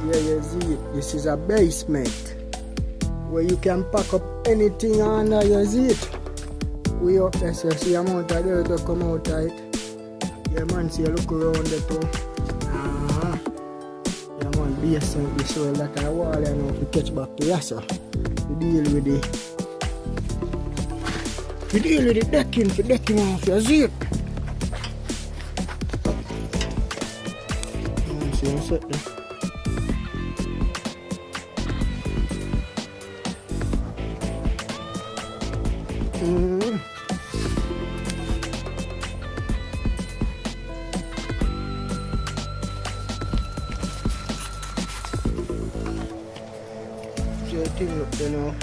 Yeah, you see it. This is a basement where you can pack up anything under. You see it. We up there, so see amount of dirt to come out of it. Yeah, man, see, look around the too. Yeah, man, basement, this whole lot of wall, you know, if you catch back to yes, sir. We deal with it. We deal with the decking, for decking off, you see it. See what's up there. See the thing up there now.